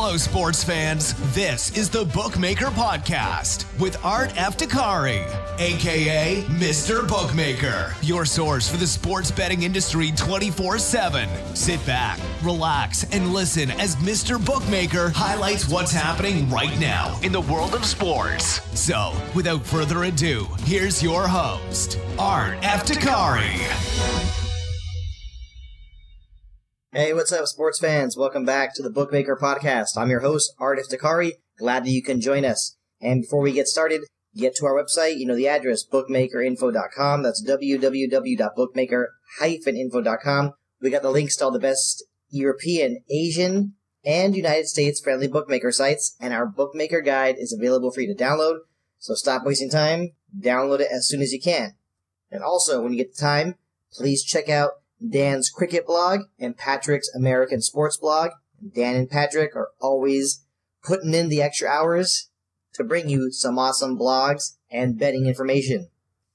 Hello, sports fans. This is the Bookmaker Podcast with Art Eftekhari, a.k.a. Mr. Bookmaker, your source for the sports betting industry 24/7. Sit back, relax, and listen as Mr. Bookmaker highlights what's happening right now in the world of sports. So, without further ado, here's your host, Art Eftekhari. Hey, what's up, sports fans? Welcome back to the Bookmaker Podcast. I'm your host, Art Eftekhari. Glad that you can join us. And before we get started, get to our website. You know the address, bookmakerinfo.com. That's www.bookmaker-info.com. We got the links to all the best European, Asian, and United States friendly bookmaker sites, and our bookmaker guide is available for you to download. So stop wasting time. Download it as soon as you can. And also, when you get the time, please check out Dan's cricket blog and Patrick's American sports blog. Dan and Patrick are always putting in the extra hours to bring you some awesome blogs and betting information.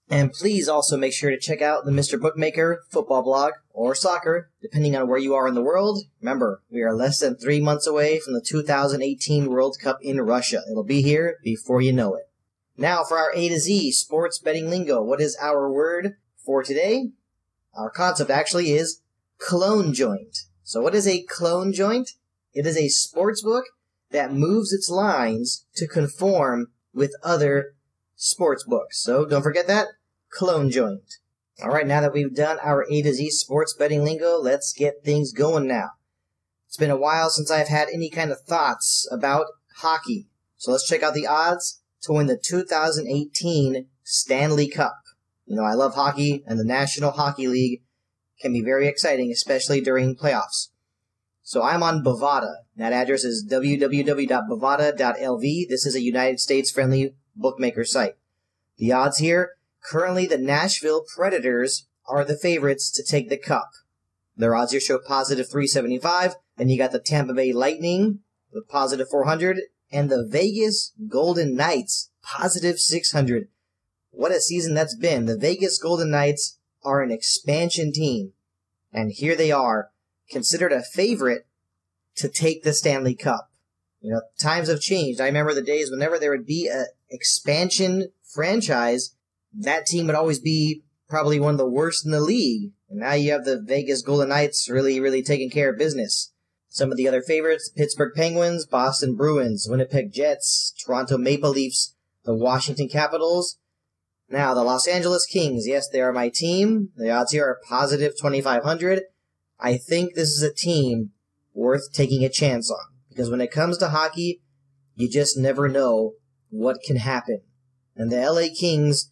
And please also make sure to check out the Mr. Bookmaker football blog or soccer, depending on where you are in the world. Remember, we are less than 3 months away from the 2018 World Cup in Russia. It'll be here before you know it. Now for our A to Z sports betting lingo. What is our word for today? Our concept actually is clone joint. So what is a clone joint? It is a sportsbook that moves its lines to conform with other sportsbooks. So don't forget that, clone joint. All right, now that we've done our A to Z sports betting lingo, let's get things going now. It's been a while since I've had any kind of thoughts about hockey. So let's check out the odds to win the 2018 Stanley Cup. You know, I love hockey, and the National Hockey League can be very exciting, especially during playoffs. So I'm on Bovada. That address is www.bovada.lv. This is a United States-friendly bookmaker site. The odds here, currently the Nashville Predators are the favorites to take the cup. Their odds here show positive 375. Then you got the Tampa Bay Lightning with positive 400, and the Vegas Golden Knights, positive 600. What a season that's been. The Vegas Golden Knights are an expansion team. And here they are, considered a favorite to take the Stanley Cup. You know, times have changed. I remember the days whenever there would be an expansion franchise, that team would always be probably one of the worst in the league. And now you have the Vegas Golden Knights really taking care of business. Some of the other favorites, Pittsburgh Penguins, Boston Bruins, Winnipeg Jets, Toronto Maple Leafs, the Washington Capitals. Now, the Los Angeles Kings, yes, they are my team. The odds here are positive 2,500. I think this is a team worth taking a chance on. Because when it comes to hockey, you just never know what can happen. And the LA Kings,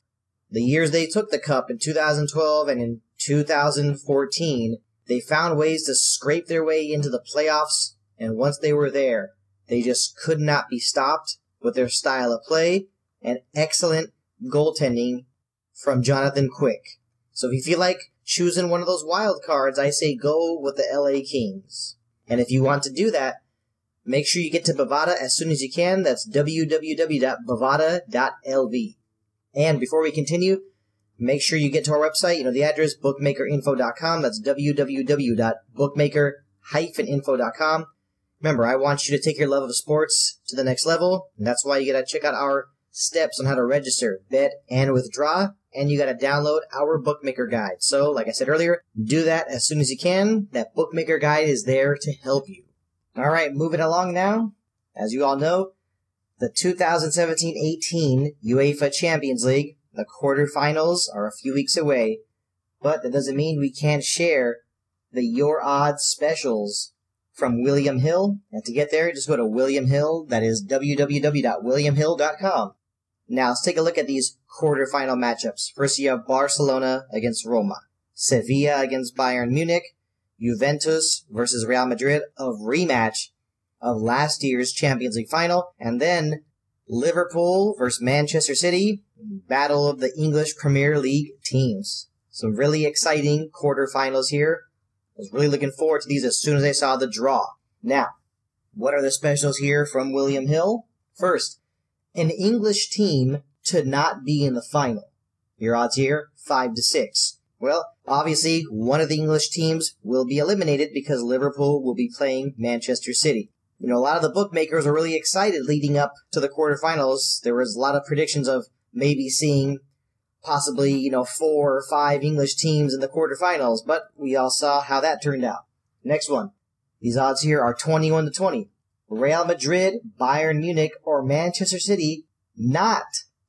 the years they took the cup in 2012 and in 2014, they found ways to scrape their way into the playoffs. And once they were there, they just could not be stopped with their style of play and excellent goaltending from Jonathan Quick. So if you feel like choosing one of those wild cards, I say go with the LA Kings. And if you want to do that, make sure you get to Bovada as soon as you can. That's www.bovada.lv. And before we continue, make sure you get to our website. You know the address, bookmakerinfo.com. That's www.bookmaker-info.com. Remember, I want you to take your love of sports to the next level, and that's why you gotta check out our steps on how to register, bet, and withdraw, and you gotta download our bookmaker guide. So, like I said earlier, do that as soon as you can. That bookmaker guide is there to help you. Alright, moving along now. As you all know, the 2017-18 UEFA Champions League, the quarterfinals, are a few weeks away, but that doesn't mean we can't share the Your Odds specials from William Hill. And to get there, just go to William Hill. That is www.williamhill.com. Now, let's take a look at these quarterfinal matchups. First, you have Barcelona against Roma, Sevilla against Bayern Munich, Juventus versus Real Madrid, a rematch of last year's Champions League final, and then Liverpool versus Manchester City, battle of the English Premier League teams. Some really exciting quarterfinals here. I was really looking forward to these as soon as I saw the draw. Now, what are the specials here from William Hill? First, an English team to not be in the final. Your odds here, 5-6. Well, obviously, one of the English teams will be eliminated because Liverpool will be playing Manchester City. A lot of the bookmakers were really excited leading up to the quarterfinals. There was a lot of predictions of maybe seeing possibly, 4 or 5 English teams in the quarterfinals, but we all saw how that turned out. Next one. These odds here are 21-20. Real Madrid, Bayern Munich, or Manchester City not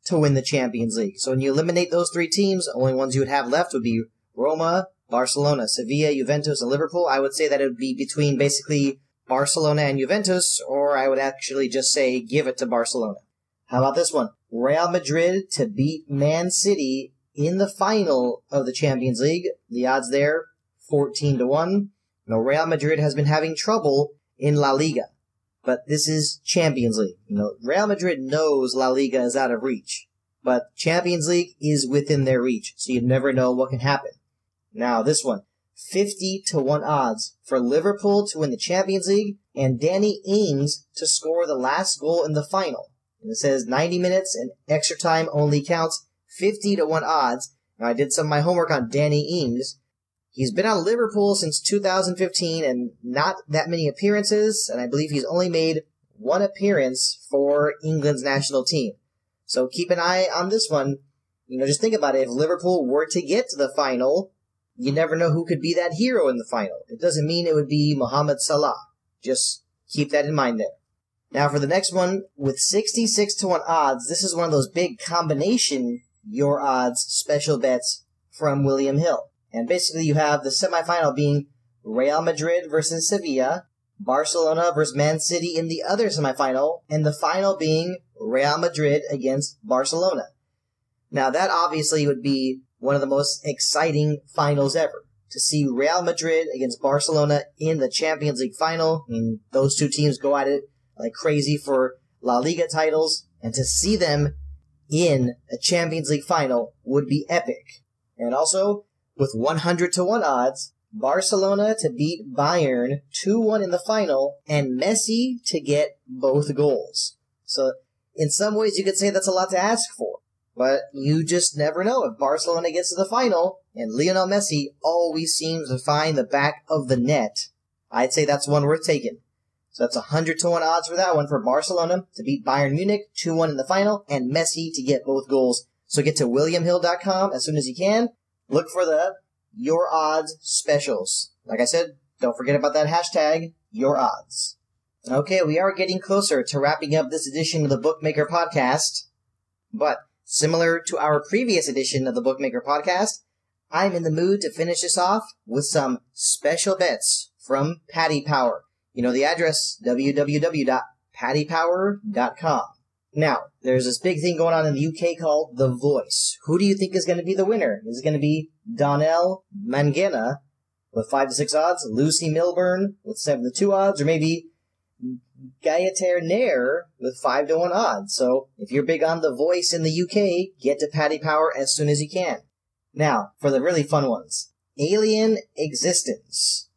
to win the Champions League. So when you eliminate those 3 teams, the only ones you would have left would be Roma, Barcelona, Sevilla, Juventus, and Liverpool. I would say that it would be between basically Barcelona and Juventus, or I would actually just say give it to Barcelona. How about this one? Real Madrid to beat Man City in the final of the Champions League. The odds there, 14-1. Real Madrid has been having trouble in La Liga, but this is Champions League. Real Madrid knows La Liga is out of reach, but Champions League is within their reach, so you never know what can happen. Now this one, 50-1 odds for Liverpool to win the Champions League and Danny Ings to score the last goal in the final. And it says 90 minutes and extra time only counts, 50-1 odds. Now I did some of my homework on Danny Ings. He's been on Liverpool since 2015 and not that many appearances, and I believe he's only made 1 appearance for England's national team. So keep an eye on this one. Just think about it. If Liverpool were to get to the final, you never know who could be that hero in the final. It doesn't mean it would be Mohamed Salah. Just keep that in mind there. Now for the next one, with 66-1 odds, this is one of those big combination your odds special bets from William Hill. And basically you have the semifinal being Real Madrid versus Sevilla, Barcelona versus Man City in the other semifinal, and the final being Real Madrid against Barcelona. Now that obviously would be one of the most exciting finals ever. To see Real Madrid against Barcelona in the Champions League final. Those 2 teams go at it like crazy for La Liga titles. And to see them in a Champions League final would be epic. And also, with 100-1 odds, Barcelona to beat Bayern 2-1 in the final, and Messi to get both goals. So, in some ways you could say that's a lot to ask for. But you just never know. If Barcelona gets to the final, and Lionel Messi always seems to find the back of the net, I'd say that's one worth taking. So that's 100-1 odds for that one for Barcelona to beat Bayern Munich 2-1 in the final, and Messi to get both goals. So get to WilliamHill.com as soon as you can. Look for the Your Odds specials. Like I said, don't forget about that hashtag, Your Odds. Okay, we are getting closer to wrapping up this edition of the Bookmaker Podcast, but similar to our previous edition of the Bookmaker Podcast, I'm in the mood to finish this off with some special bets from Paddy Power. The address, www.paddypower.com. Now, there's this big thing going on in the UK called The Voice. Who do you think is going to be the winner? Is it going to be Donnell Mangena with 5-6 odds, Lucy Milburn with 7-2 odds, or maybe Gaëtan Nair with 5-1 odds? So, if you're big on The Voice in the UK, get to Paddy Power as soon as you can. Now, for the really fun ones. Alien Existence.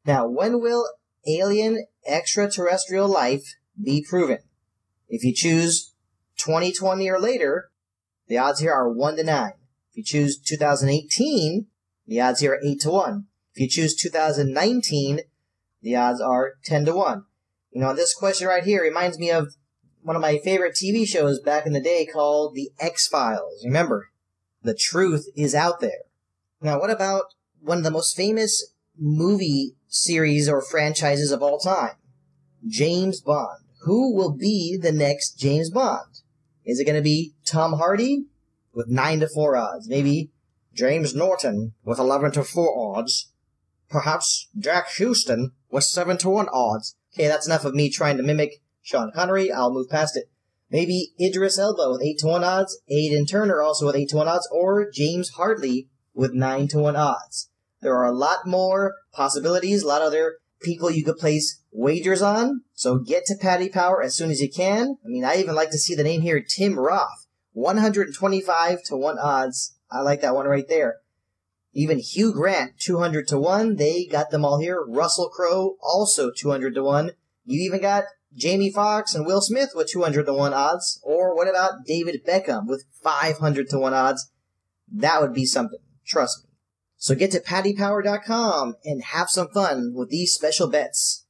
Now, when will alien extraterrestrial life be proven? If you choose 2020 or later, the odds here are 1-9. If you choose 2018, the odds here are 8-1. If you choose 2019, the odds are 10-1. This question right here reminds me of one of my favorite TV shows back in the day called The X-Files. Remember, the truth is out there. Now, what about one of the most famous movie series or franchises of all time? James Bond. Who will be the next James Bond? Is it going to be Tom Hardy with 9-4 odds? Maybe James Norton with 11-4 odds? Perhaps Jack Houston with 7-1 odds? Okay, that's enough of me trying to mimic Sean Connery. I'll move past it. Maybe Idris Elba with 8-1 odds, Aidan Turner also with 8-1 odds, or James Hartley with 9-1 odds. There are a lot more possibilities, a lot of other people you could place wagers on, so get to Paddy Power as soon as you can. I even like to see the name here, Tim Roth, 125-1 odds. I like that one right there. Even Hugh Grant, 200-1. They got them all here. Russell Crowe, also 200-1. You even got Jamie Foxx and Will Smith with 200-1 odds. Or what about David Beckham with 500-1 odds? That would be something. Trust me. So get to paddypower.com and have some fun with these special bets.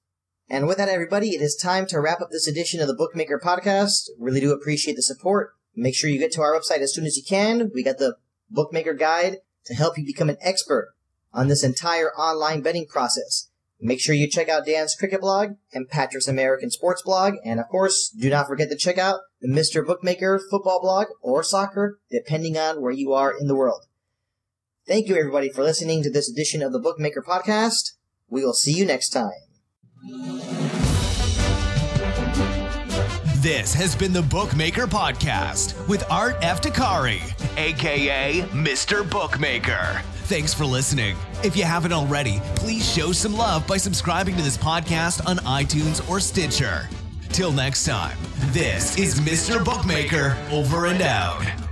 And with that, everybody, it is time to wrap up this edition of the Bookmaker Podcast. Really do appreciate the support. Make sure you get to our website as soon as you can. We got the Bookmaker Guide to help you become an expert on this entire online betting process. Make sure you check out Dan's cricket blog and Patrick's American sports blog. And of course, do not forget to check out the Mr. Bookmaker football blog or soccer, depending on where you are in the world. Thank you, everybody, for listening to this edition of the Bookmaker Podcast. We will see you next time. This has been the Bookmaker Podcast with Art Eftekhari, a.k.a. Mr. Bookmaker. Thanks for listening. If you haven't already, please show some love by subscribing to this podcast on iTunes or Stitcher. Till next time, this is Mr. Bookmaker over and out.